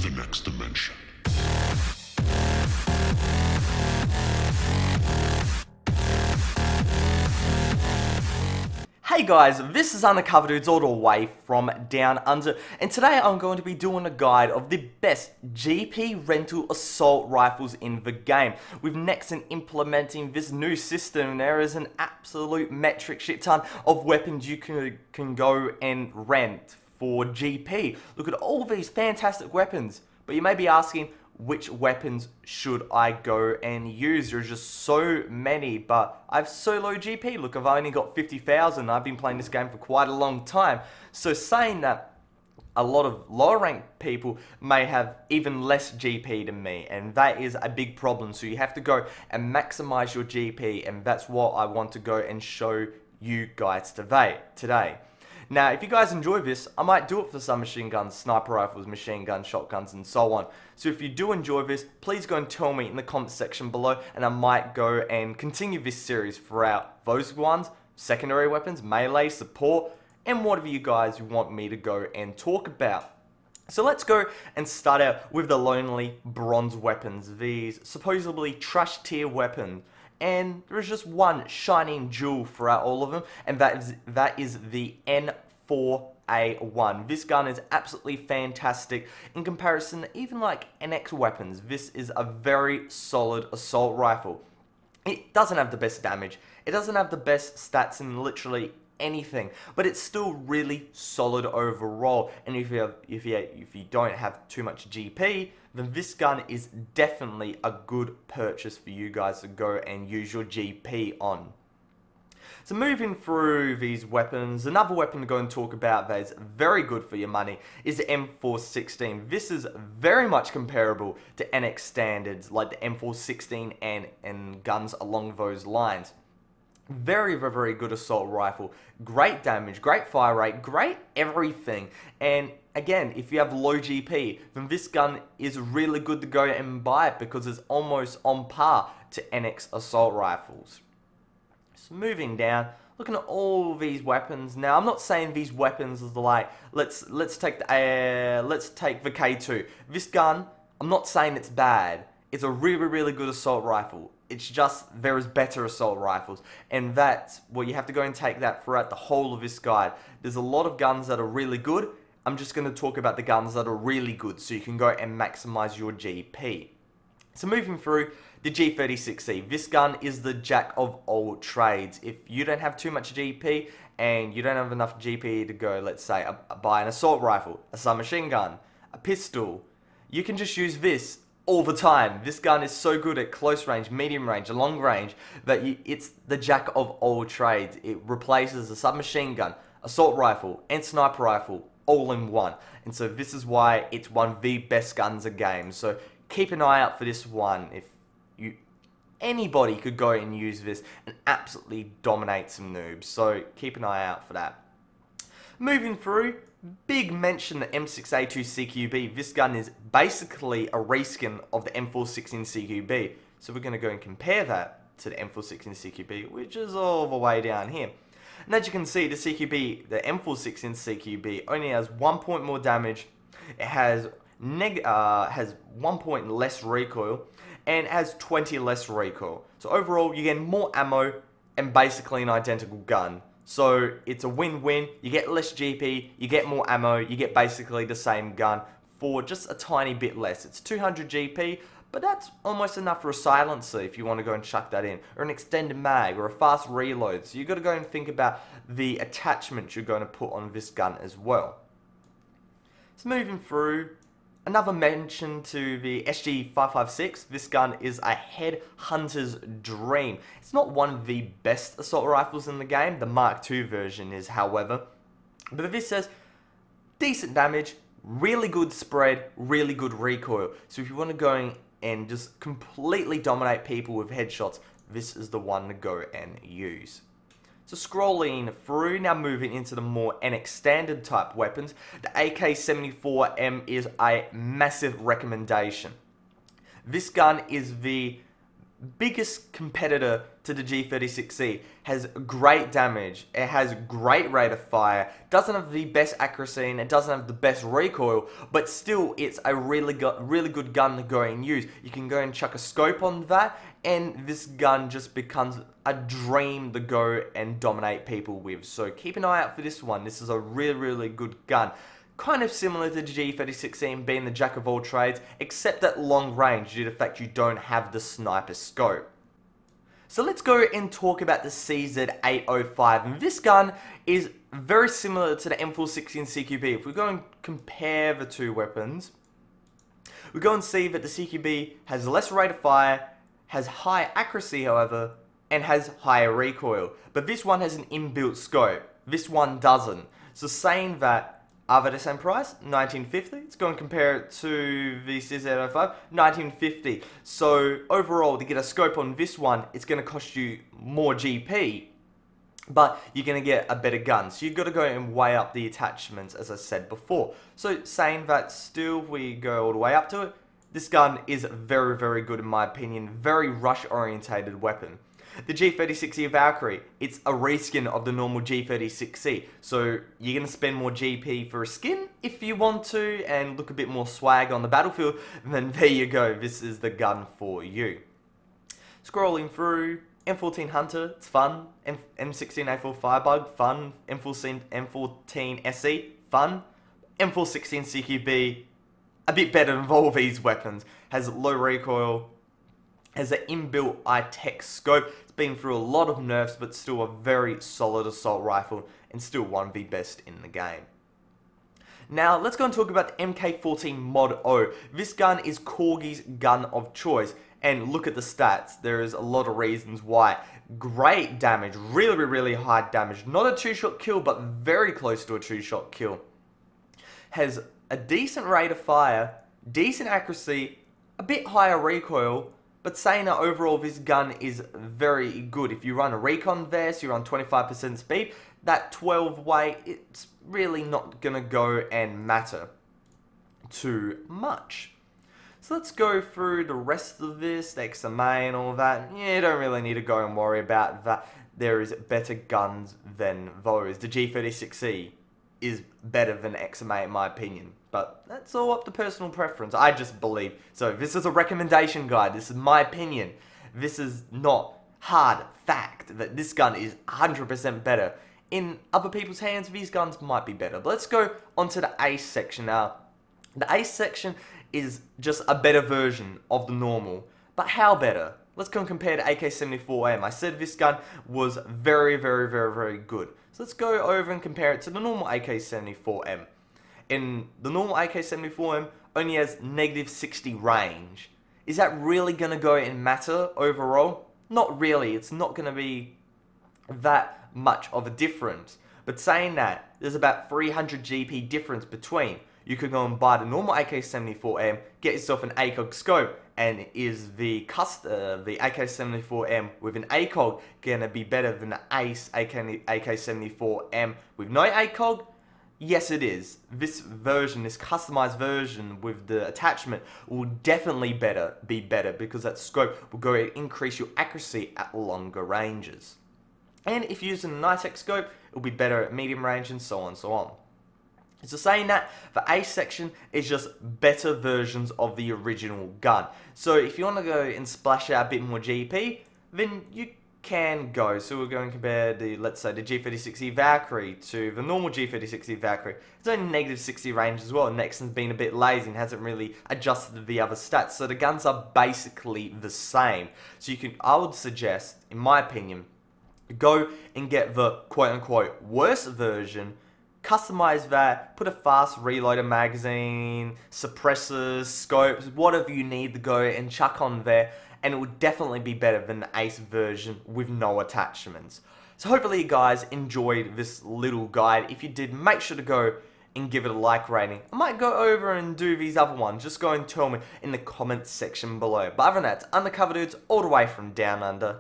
to the next dimension. Hey guys, this is Undercoverdudes all the way from Down Under, and today I'm going to be doing a guide of the best GP rental assault rifles in the game. With Nexon implementing this new system, there is an absolute metric shit ton of weapons you can go and rent for GP. Look at all these fantastic weapons, but you may be asking, which weapons should I go and use? There's just so many, but I have so low GP. Look, I've only got 50,000. I've been playing this game for quite a long time. So saying that, a lot of lower ranked people may have even less GP than me, and that is a big problem. So you have to go and maximize your GP, and that's what I want to go and show you guys today. Now, if you guys enjoy this, I might do it for some machine guns, sniper rifles, machine guns, shotguns, and so on. So if you do enjoy this, please go and tell me in the comment section below, and I might go and continue this series throughout those ones, secondary weapons, melee, support, and whatever you guys want me to go and talk about. So let's go and start out with the lonely bronze weapons, these supposedly trash tier weapons. And there's just one shining jewel throughout all of them, and that is the N4A1. This gun is absolutely fantastic in comparison to even like NX weapons. This is a very solid assault rifle. It doesn't have the best damage, it doesn't have the best stats in literally anything, but it's still really solid overall. And if you don't have too much GP, then this gun is definitely a good purchase for you guys to go and use your GP on. So moving through these weapons, another weapon to go and talk about that is very good for your money is the M416. This is very much comparable to NX standards like the M416 and guns along those lines. Very good assault rifle, great damage, great fire rate, great everything. And again, if you have low GP, then this gun is really good to go and buy it because it's almost on par to NX assault rifles. So moving down, looking at all these weapons. Now, I'm not saying these weapons is like let's take the K2. This gun, I'm not saying it's bad. It's a really good assault rifle. It's just there is better assault rifles, and that's what you have to go and take that throughout the whole of this guide. There's a lot of guns that are really good. I'm just going to talk about the guns that are really good so you can go and maximize your GP. So moving through the G36c, this gun is the jack of all trades. If you don't have too much GP and you don't have enough GP to go, let's say, buy an assault rifle, a submachine gun, a pistol, you can just use this all the time. This gun is so good at close range, medium range, long range that it's the jack of all trades. It replaces a submachine gun, assault rifle, and sniper rifle all in one. And so this is why it's one of the best guns in games. So keep an eye out for this one. If anybody could go and use this and absolutely dominate some noobs. So keep an eye out for that. Moving through, big mention the M6A2 Cqb. This gun is basically a reskin of the M416 Cqb. So we're going to go and compare that to the M416 Cqb, which is all the way down here. And as you can see, the Cqb, the M416 Cqb, only has 1 point more damage. It has 1 point less recoil, and it has 20 less recoil. So overall, you get more ammo and basically an identical gun. So it's a win-win. You get less GP, you get more ammo, you get basically the same gun for just a tiny bit less. It's 200 GP, but that's almost enough for a silencer if you want to go and chuck that in, or an extended mag, or a fast reload. So you've got to go and think about the attachments you're going to put on this gun as well. So moving through, another mention to the SG556. This gun is a headhunter's dream. It's not one of the best assault rifles in the game. The Mark II version is, however. But this says decent damage, really good spread, really good recoil. So if you want to go and just completely dominate people with headshots, this is the one to go and use. So scrolling through, now moving into the more NX standard type weapons, the AK-74M is a massive recommendation. This gun is the biggest competitor to the G36c, has great damage, it has great rate of fire, doesn't have the best accuracy and it doesn't have the best recoil, but still it's a really good gun to go and use. You can go and chuck a scope on that and this gun just becomes a dream to go and dominate people with. So keep an eye out for this one. This is a really good gun. Kind of similar to the G36c in being the jack of all trades, except at long range due to the fact you don't have the sniper scope. So let's go and talk about the CZ805, and this gun is very similar to the M416 Cqb. If we go and compare the two weapons, we go and see that the Cqb has less rate of fire, has high accuracy however, and has higher recoil. But this one has an inbuilt scope, this one doesn't. So saying that, are they the same price? 1950. Let's go and compare it to the CZ805, 1950. So overall, to get a scope on this one, it's going to cost you more GP, but you're going to get a better gun. So you've got to go and weigh up the attachments, as I said before. So saying that, still, we go all the way up to it. This gun is very good in my opinion. Very rush-orientated weapon. The G36c Valkyrie, it's a reskin of the normal G36c, so you're going to spend more GP for a skin if you want to and look a bit more swag on the battlefield, then there you go, this is the gun for you. Scrolling through, M14 Hunter, it's fun, M16A4 Firebug, fun, M14 SE, fun, M416 CQB, a bit better than all these weapons, has low recoil, has an inbuilt iTech scope. It's been through a lot of nerfs, but still a very solid assault rifle, and still one of the best in the game. Now, let's go and talk about the MK14 Mod O. This gun is Corgi's gun of choice, and look at the stats. There is a lot of reasons why. Great damage, really high damage. Not a two-shot kill, but very close to a two-shot kill. Has a decent rate of fire, decent accuracy, a bit higher recoil, but saying that overall this gun is very good. If you run a recon vest, you run 25% speed, that 12 weight, it's really not going to go and matter too much. So let's go through the rest of this, the XMA and all that. Yeah, you don't really need to go and worry about that. There is better guns than those. The G36c is better than XMA in my opinion. But that's all up to personal preference, I just believe. So this is a recommendation guide, this is my opinion. This is not hard fact that this gun is 100% better. In other people's hands, these guns might be better. But let's go onto the Ace section now. The Ace section is just a better version of the normal. But how better? Let's go and compare to AK-74M. I said this gun was very good. So let's go over and compare it to the normal AK-74M. In the normal AK-74M only has -60 range. Is that really going to go and matter overall? Not really. It's not going to be that much of a difference. But saying that, there's about 300 GP difference between. You could go and buy the normal AK-74M, get yourself an ACOG scope, and is the AK-74M with an ACOG going to be better than the Ace AK-74M with no ACOG? Yes, it is. This version, this customized version with the attachment will definitely be better because that scope will go and increase your accuracy at longer ranges. And if you're using a NITEC scope, it will be better at medium range and so on and so on. So saying that, the Ace section is just better versions of the original gun. So if you want to go and splash out a bit more GP, then you can go. So we're going to compare the, let's say, the G36c Valkyrie to the normal G36c Valkyrie. It's only -60 range as well. Nexon's been a bit lazy and hasn't really adjusted the other stats. So the guns are basically the same. So you can, I would suggest, in my opinion, go and get the quote-unquote worse version, customize that, put a fast reloader magazine, suppressors, scopes, whatever you need to go and chuck on there, and it will definitely be better than the Ace version with no attachments. So hopefully you guys enjoyed this little guide. If you did, make sure to go and give it a like rating. I might go over and do these other ones. Just go and tell me in the comments section below. But other than that, it's Undercover Dudes all the way from down under.